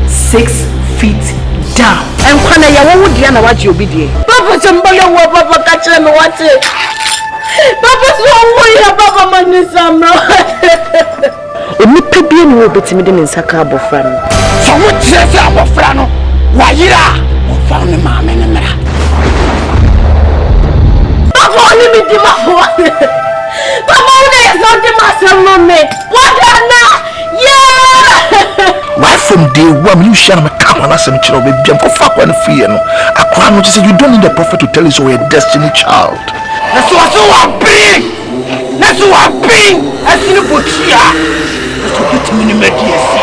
6 feet down. And when I would Diana what you be there. Papa somebody will Papa catch me what it. Papa so we Papa Manisam no. Emi pebi ni wo betimi de nsaka abofra no. So what say abofra no? Wayira. O fa ne ma me ne mera. Papa oni mi di ma ho. Papa is not the master moment. What now? Yeah! Right from day one, you share my car when I say, baby, I'm for fuck when fear. No, I can't just say you don't need the prophet to tell you so you're a destiny child. That's what I'm being. That's what I'm being. I see the butcher. That's what it's me, MEGYEFO.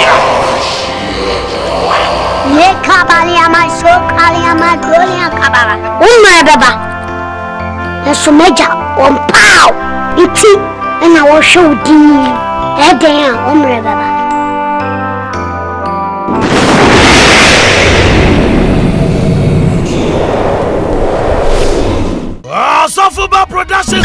Ye kabali ama so kali ama doli akabara. Umma baba. Naso meja on pow. Iti and I will show you. Damn, umre baba. Sofuba Production.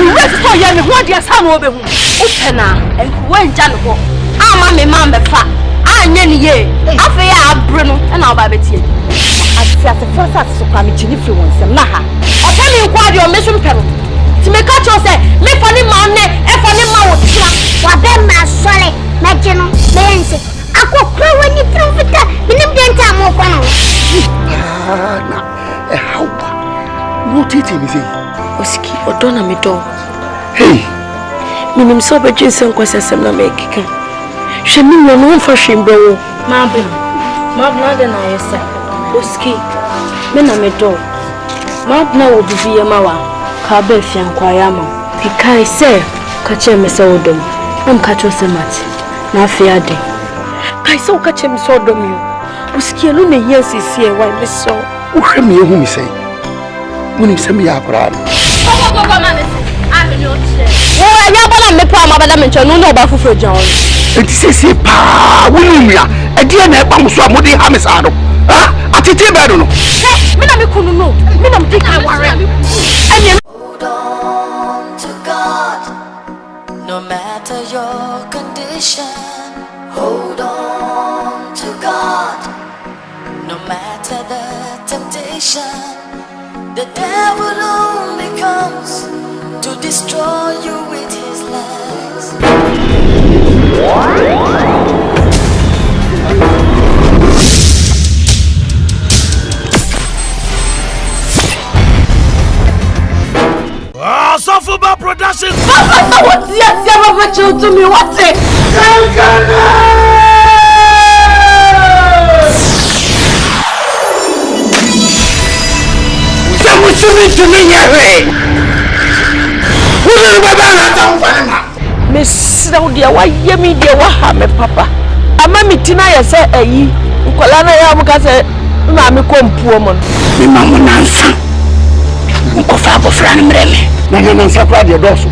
Wait for you, what you son over whom? Upena, and when Janko. I'm a man, the fat. I'm ye. After I Bruno and our baby. I see at the first act to come to influence and Naha. I'll tell you why your mission peril. To make out your say, make funny man, and funny mouth. What them are solid, Magino, Nancy. I could cry when you throw it up. You didn't tell more fun. How? What did he say? Oski, or don't me dog. Hey, Minim so be Jason Quassam na make. She mean no one for shame, bro. Mabin, Mabna than I said. Oski, Mena me dog. Mabna will be a mawa. Carbefian Quayama. He can't say, catch him so dumb. I'm catch us a match. Now fear day. I saw catch him so dumb you. Usikie no ne here sisi e why me so. Uhwe me hu me say. Woni se me ya akora. Go mama. Ah me no che. Wo anya bala me pa ma bala me ncho no no ba fufuro jan. Enti sisi pa woni nua. E die na e pa mo so amode ha me sa do. Ah atete ba do no. Me na me kunu no. Me na me take my worry. Hold on to God, no matter your condition. Hold on to God, no matter the temptation. The devil only comes to destroy you with his lies. Sofuba Productions. What's yes, to me? What's it? To me, Miss Saudia, why ye me dear Wahame, Papa? A mammy Tina, I say, a ye, Colana Yamaka, Mammy Compoomon. Me mamma Nansa. Uncle Fabo Fran Remy. Nangan Sapradia Dosso.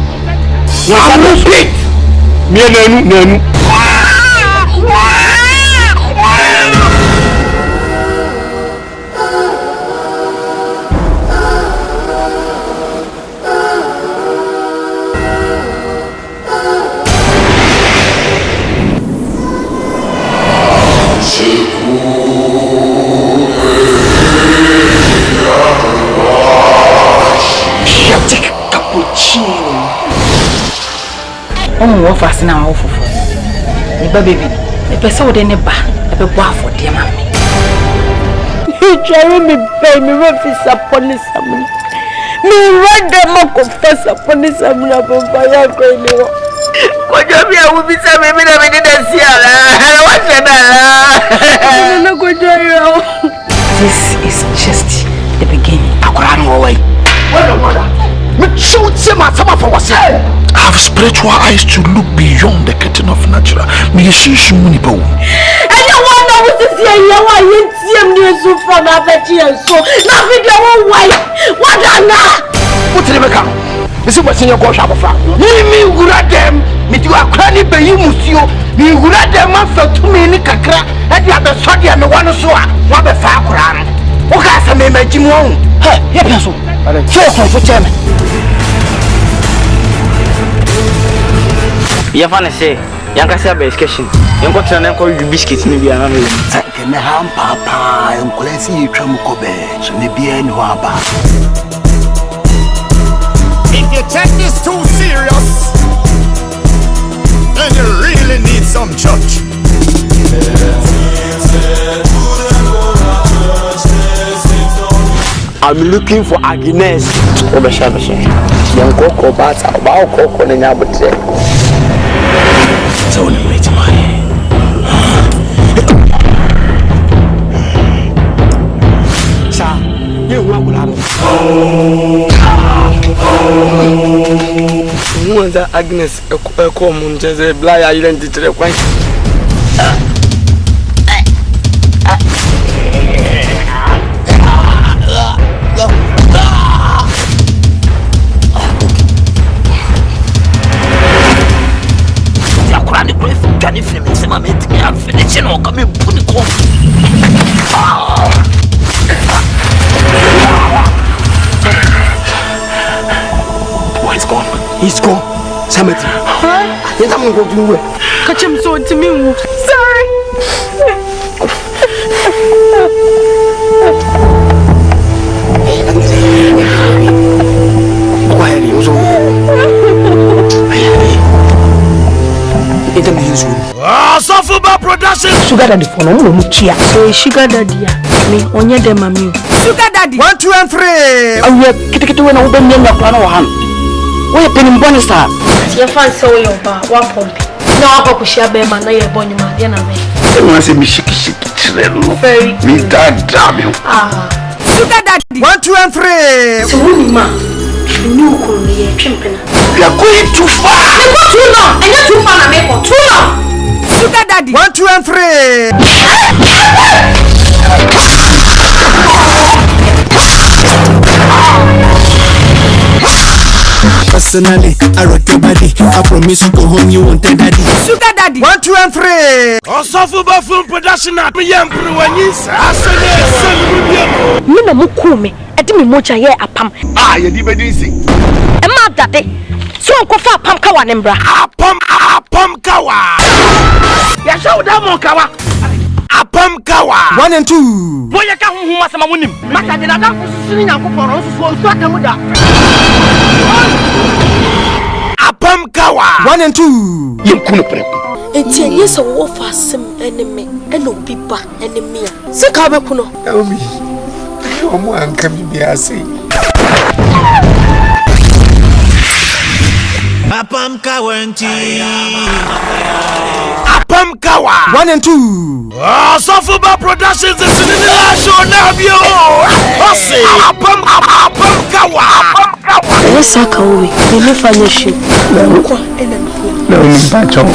Now I'm speak. Me no. What fast now? Baby, the person would never have a bar for dear mammy. You try me, baby, refuge upon this salmon. Me read them up, confess upon this salmon of fire. What you be? I will be some women of it. This is just the beginning. I have spiritual eyes to look beyond the curtain of natural. Me yeshishu muni bo. Anyone knows this year, you see news from Apache and so. Now video why? What Put it back. This is what's in your gosh of me would them. Me do a cranny be you musio. Me would them after 2 minutes kakra. And the other sorry and the one so. What the far crown? What has a name at Jimon? Hey, yes, so for chairman. You fancy say, young Cassia education. You got to call you biscuits, maybe I'm can have papa and Colesi Tramukobe, so maybe I know about. If you take this too serious, then you really need some church. I'm looking for Agnes. Obesha. Young Coco Bata, about Coco and Yabutre. So only wait my Sir, you will have who that Agnes a common just blind identity. He's gone. Cemetery. Yes, I'm going to do it. Catch him so to me. Sorry. Quietly, also. Sofuba Productions. Sugar daddy for no muchia. So sugar daddy, me onye dem mami. Sugar daddy. 1, 2, and 3. Awe kitikiti we na ube nyenya plano wa hanu. We peni mboni star. Ye fan so yo ba wa pompi. Na wa kushia be ma na ye bonyu ma dia na me. Se mo se mishiki tirelo. Mi dadami. Ah. Sugar daddy. 1, 2, and 3. So woni ma. Ni ukuru ye twempena. You are going too far. You go too long. And you too far na me go too long. Sugar daddy. 1, 2, and 3. Personally, I rock your body. I promise you go home, you won't tell daddy. Sugar daddy. 1, 2, and 3. Also for film production at Yam Bruanis. Mina mukume. Edi mi moja ye apam. Ah, you did medicine. Emma daddy. So ko fa apam kawa nembra. Apam kawa. Ya show that mon kawa. Apam kawa. 1 and 2. Boya ka hu masama wonim. Maka de na da susuni nyankopon so so akamuda. Apam kawa. 1 and 2. Yemkuno preko. Enti enye so wo fa asem eneme eno biba eneme a. Se ka be kuno. Omi. Omo anka bi ase. Apam kawanti. Apam kawa. 1 and 2. Sofuba Productions is in the show now. Apam kawa. Let's saka we. Me fanya shi. Kwa ena mko. Na unimpacho.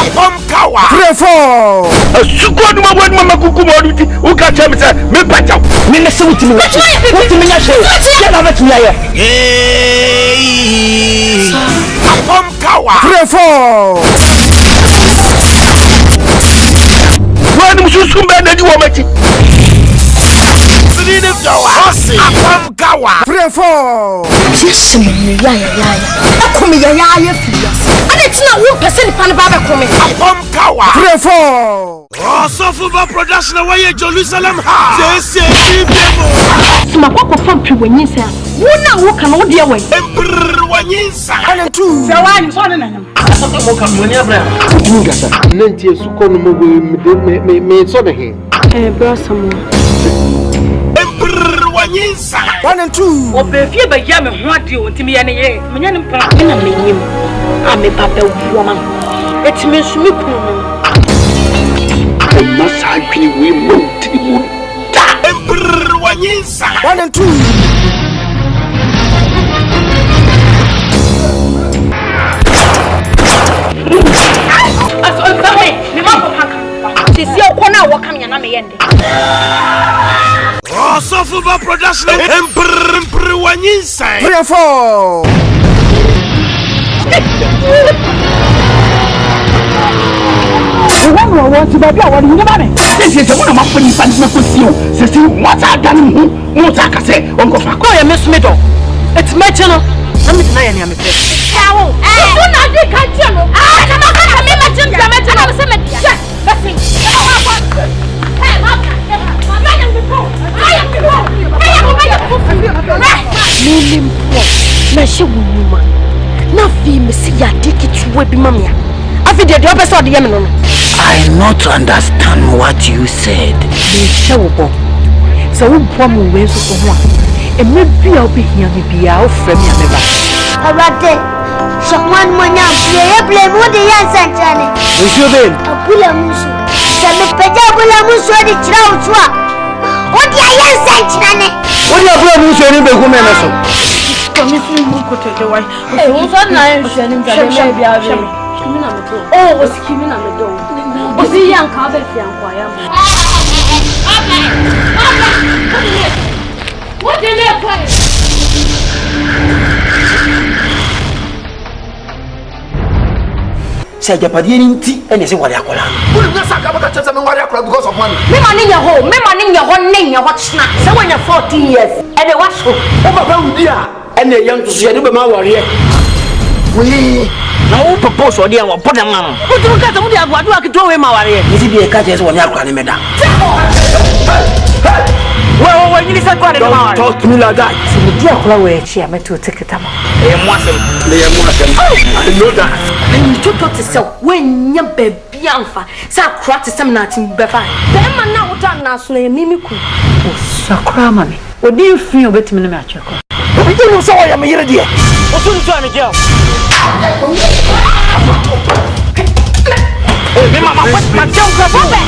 Apam kawa. 3, 4. Suko duma bwa mama kuku moduti. Uka chame se me pacha. Me ne se wutimi wati. Wutimi nya she. Ya na wetimi ya. Apam kawa. 3, 4. Wani mususumba na di wamati. Apam kawa. 3, 4. Yes, me ya. Akumi ya fiya. Ade tina wo pese ni pan ba be kome. Apam kawa. 3, 4. Sofuba Production wa ye Jerusalem ha. Sese bibemo. Sima kwa fam pi wanyisa. Wona wo kana wo de we. Wanyisa. 1 and 2. Se wani so na nam. Mo kam woni abra. Ngasa. Nanti esuko no me so de he. Bro Samuel. Wanyisa. 1 and 2. Obefie ba ya me ho ade o ntimi ya ne ye. Menya ne mpa. Na menyim. Ame papa wuoma. Etimi nsumi kunu. Masa adwini we mo timu. Wanyisa. 1 and 2. Me ma ko haka. Sisi okona wo kam ya na me yende. Sofuba Production wanyisa. 3 and 4. What to baby awon ni ba me. Sisi se wona ma fani pan me ko si o. Sisi wata dan mu mo ta ka se onko fa. Ko ya mesu me do. Eti me che no. Na me tena ya ni ame pre. Kawo. Wo na di kan tie no. Na ma ka me ma chin ta me che na se me dia. Basi. Na she wunuma na fi me si ya dikitu we bi mamia afi de obese ode yem no. I not understand what you said. Me she wo bo so wo bo mu we so ho a e me bia obi hia me bia o fra mi ameba Abate someone monya play mo de yan sanchane Monsieur Ben. abula musu se me peja abula musu de kira utua o de yan sanchane What you abula musu ni be ku me na so. Come see mu ko tete wai e wo so na en hwe ni ga me bia bia kimi na me do oh o kimi na me do o si yan ka be fi an kwa ya mo what the le kwa Say japadi ni nti ene se wale akola. Who na saka baka chese me wari akora because of money. me ma ni nya ho ne nya ho chna se when you 14 years e de waso O papa udi a ene yam to so ye be ma ware. We Na o propose odi an wo poda ma no. O turu ka tamu di agwadu akito we ma ware. Ni si bi e ka je se woni akora ni meda. wo nyini se kwa de ma wa. Talk to me like that. Me di akora we chi a meto tiketa ma. E mo asem. I know that. and to to se when nya baby amfa sa akora te sem na tim be fa be ma na wo ta na so na mimi ku Sakura mami. Odi free obetimi na me acheko. Obi no so ya me yere de. O tun so ani je. Me mama what ma jam ka bombe.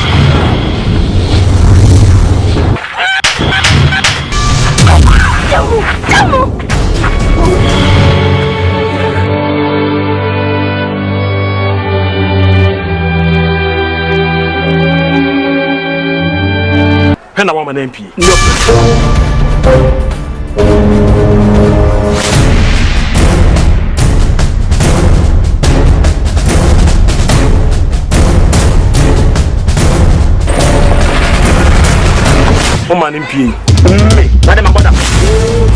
Pena woman MP. Woman MP. Me,